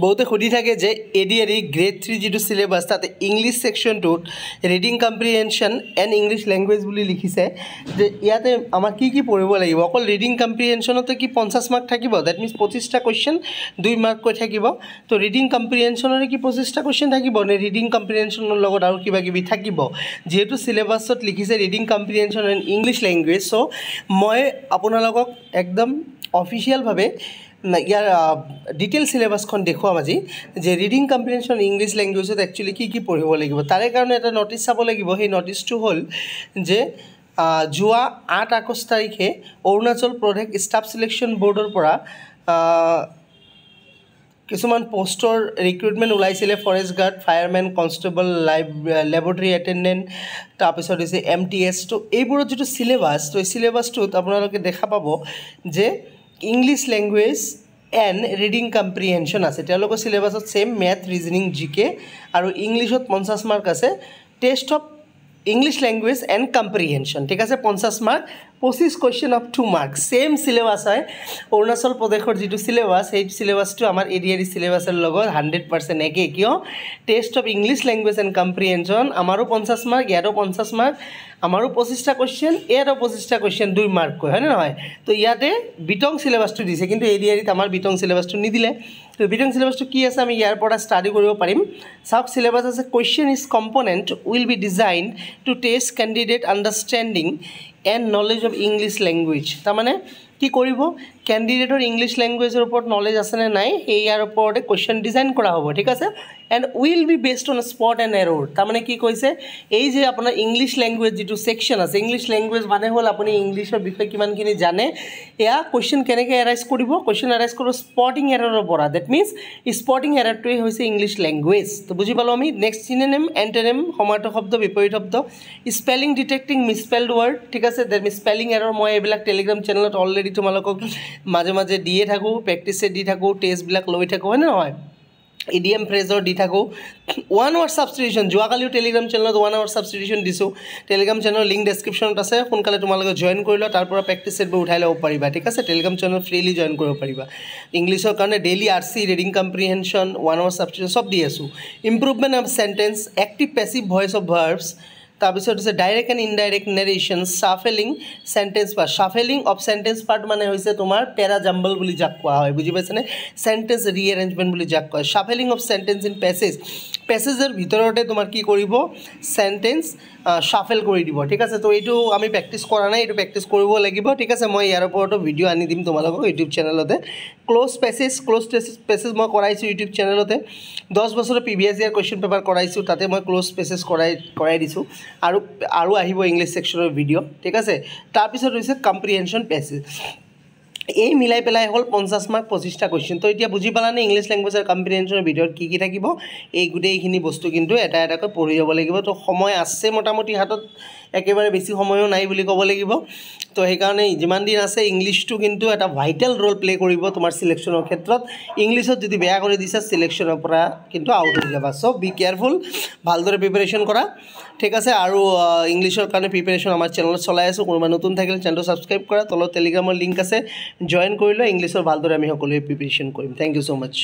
বহুতে সুধি থাকে যে এডিআৰই গ্ৰেড 3 যেটো সিলেবাস তাতে ইংলিশ সেকশনটোত reading comprehension and English language বুলি লিখিছে যে ইয়াতে আমাৰ কি পঢ়িব লাগিব অকল ৰিডিং কম্প্ৰিহেনশনতে কি 50 মাৰ্ক থাকিব দ্যাট মিন্স 25টা কোৱেশ্চন 2 মাৰ্ক কৈ থাকিব তো ৰিডিং কম্প্ৰিহেনশনৰে কি 25টা কোৱেশ্চন থাকিব নে ৰিডিং কম্প্ৰিহেনশনৰ লগত আৰু কিবা কিবি থাকিব যেহেতু সিলেবাসত লিখিছে reading comprehension and English language so মই আপোনালোকক একদম অফিচিয়াল ভাবে ইয়াৰ ডিটেইল সিলেবাসখন দেখুৱাম আজি যে ৰিডিং কম্প্ৰিহেনশন ইংলিশ ল্যাঙ্গুৱেজত একচুয়ালি কি পঢ়িব লাগিব তাৰে কাৰণে এটা নোটিছ চাব লাগিব সেই নোটিছটো হ'ল যে যোৱা 8 আগষ্ট তাৰিখে অৰুণাচল প্ৰদেশ ষ্টাফ সিলেকশন বোৰ্ডৰ পৰা কিছুমান পোষ্টৰ ৰিক্ৰুটমেন্ট ওলাইছিলে forest guard firemen constable laboratory attendant তাৰপিছত হৈছে MTS তো এইবোৰৰ যেটো সিলেবাস তো এই সিলেবাসটোত আপোনালোকে দেখা পাব যে English language and reading comprehension আছে তেওঁলোকৰ সিলেবাসত সেম ম্যাথ ৰিজনিং জিকে আৰু ইংলিশত 50 মাৰ্ক আছে test of English language and comprehension ঠিক আছে 50 mark 25 question of 2 mark same syllabus হয় অৰুণাচল প্ৰদেশৰ যেটো সিলেবাস এই সিলেবাসটো আমাৰ এডিআৰই সিলেবাসৰ লগত 100% একে কিয় test of English language and comprehension আমাৰো 50 মাৰ্ক ইয়াৰো 50 মাৰ্ক আমাৰো 25টা কোয়েশ্চন এৰো 25টা কোয়েশ্চন 2 মার্ক কয় হয় না নহয় তো ইয়াতে বিটং সিলেবাসটো দিছে কিন্তু এডিআরইত আমাৰ বিটং সিলেবাসটো নিদিলে তো বিটং সিলেবাসটো কি আছে আমি ইয়াৰ পৰা ষ্টাডি কৰিব পাৰিম সাব সিলেবাস আছে question is component will be designed two test candidate understanding and knowledge of English language তামানে কি কৰিব ক্যান্ডিডেটৰ ইংলিশ ল্যাঙ্গুৱেজৰ ওপৰত নলেজ আছে নে নাই ইয়াৰ ওপৰতে কোয়েশ্চন ডিজাইন কৰা হ'ব ঠিক আছে and will be based on spot and error তামানে কি কৈছে এই যে আপোনাৰ ইংলিশ ল্যাঙ্গুৱেজ যেটো সেকশন আছে ইংলিশ ল্যাঙ্গুৱেজ মানে হ'ল আপুনি ইংলিশৰ বিষয়ে কিমানখিনি জানে এয়া কোয়েশ্চন কেনেকৈ এৰাইজ কৰিব কোয়েশ্চন এৰাইজ কৰিব স্পটিং এৰৰৰ পৰা দ্যাট মিন্স স্পটিং এৰৰটোৱে হৈছে ইংলিশ ল্যাঙ্গুৱেজ তো বুজি পালো আমি নেক্সট সিনোনিম এন্টোনিম সমাৰ্থক শব্দ বিপৰীত শব্দ স্পেলিং ডিটেক্টিং মিসস্পেলড ওয়াৰ্ড ঠিক আছে দ্যাট মিন্স স্পেলিং এৰৰ মই এইবিলাক টেলিগ্ৰাম চেনেলত অলৰেডি তোমালোকক মাঝে মাঝে দিয়ে থাকো প্র্যাকটিসে দি থাকো টেস্ট বিলাক লৈ থাকো হয় না নহয় ইডিএম ফ্ৰেজৰ দি থাকো ওয়ান ওয়াৰ্ড সাবস্টিটিউশন যোৱাকালিও টেলিগ্ৰাম চেনেলত ওয়ান আৱাৰ সাবস্টিটিউশন দিছো টেলিগ্ৰাম চেনেলৰ লিংক ডেসক্ৰিপশনত আছে সোনকালে তোমালোকে জয়েন কৰি লও তাৰ পৰা প্ৰ্যাকটিস সেটবোৰ উঠাই ল'ব পাৰিবা ঠিক আছে টেলিগ্ৰাম চেনেল ফ্ৰীলি জয়েন কৰিব পাৰিবা ইংলিশৰ কাৰণে daily RC reading comprehension one word substitution সব দি আছো improvement of sentence active passive voice of verbs তাৰপিছত হৈছে direct and indirect narration shuffling sentence part shuffling of sentence part মানে হৈছে তোমাৰ পেৰা জাম্বল বুলি যাক কোৱা হয় বুজি পাইছানে সেন্টেন্স ৰিএৰেঞ্জমেন্ট বুলি যাক কয় শাফেলিং অফ সেন্টেন্স ইন প্যাসেজ প্যাসেজৰ ভিতৰতে তোমাৰ কি কৰিব সেন্টেন্স শাফেল কৰি দিব ঠিক আছে তো এইটো আমি প্ৰ্যাকটিস কৰা নাই এইটো প্ৰ্যাকটিস কৰিব লাগিব ঠিক আছে মই ইয়াৰ ওপৰতো ভিডিও আনি দিম তোমালোকক ইউটিউব চেনেলতে ক্লোজ প্যাসেজ মই কৰাইছো ইউটিউব চেনেলতে 10 বছৰৰ প্ৰিভিয়াস ইয়াৰ কোয়েশ্চন পেপাৰ কৰাইছো তাতে মই ক্লোজ প্যাসেজ কৰাই দিছো আৰু আহিব ইংলিশ সেকশনৰ ভিডিও ঠিক আছে তাৰ পিছত হৈছে কম্প্ৰিহেনশন প্যাসেজ এই মিলাই পেলাই হল 50 মাৰ্ক 25টা কোয়েশ্চন তো এতিয়া বুজি পালানে ইংলিশ ল্যাঙ্গুৱেজৰ কম্প্ৰিহেনশনৰ ভিডিওত কি থাকিব এই গুটেইখিনি বস্তু কিন্তু এটা এটাকৈ পঢ়ি যাব লাগিব তো সময় আছে মোটামুটি হাতত একেবাৰে বেছি সময়ও নাই বুলি ক'ব লাগিব তো সেই কাৰণে যিমান দিন আছে ইংলিশটো কিন্তু এটা ভাইটাল ৰোল প্লে কৰিব তোমাৰ সিলেকশনৰ ক্ষেত্ৰত ইংলিশত যদি বেয়া কৰি দিছা সিলেকশনৰ পৰা কিন্তু আউট হৈ যাবা সো বি কেয়াৰফুল ভালদৰে প্ৰিপাৰেচন কৰা ঠিক আছে আৰু ইংলিশৰ কাৰণে প্ৰিপাৰেচন আমাৰ চেনেলত চলাই আছো কোনোবা নতুন থাকিলে চেনেলটো সাবস্ক্ৰাইব কৰা তলত টেলিগ্ৰামৰ লিংক আছে জয়েন কৰি লোৱা ইংলিশৰ ভালদৰে আমি সকলোৱে প্ৰিপাৰেচন কৰিম থ্যাংক ইউ সো মাচ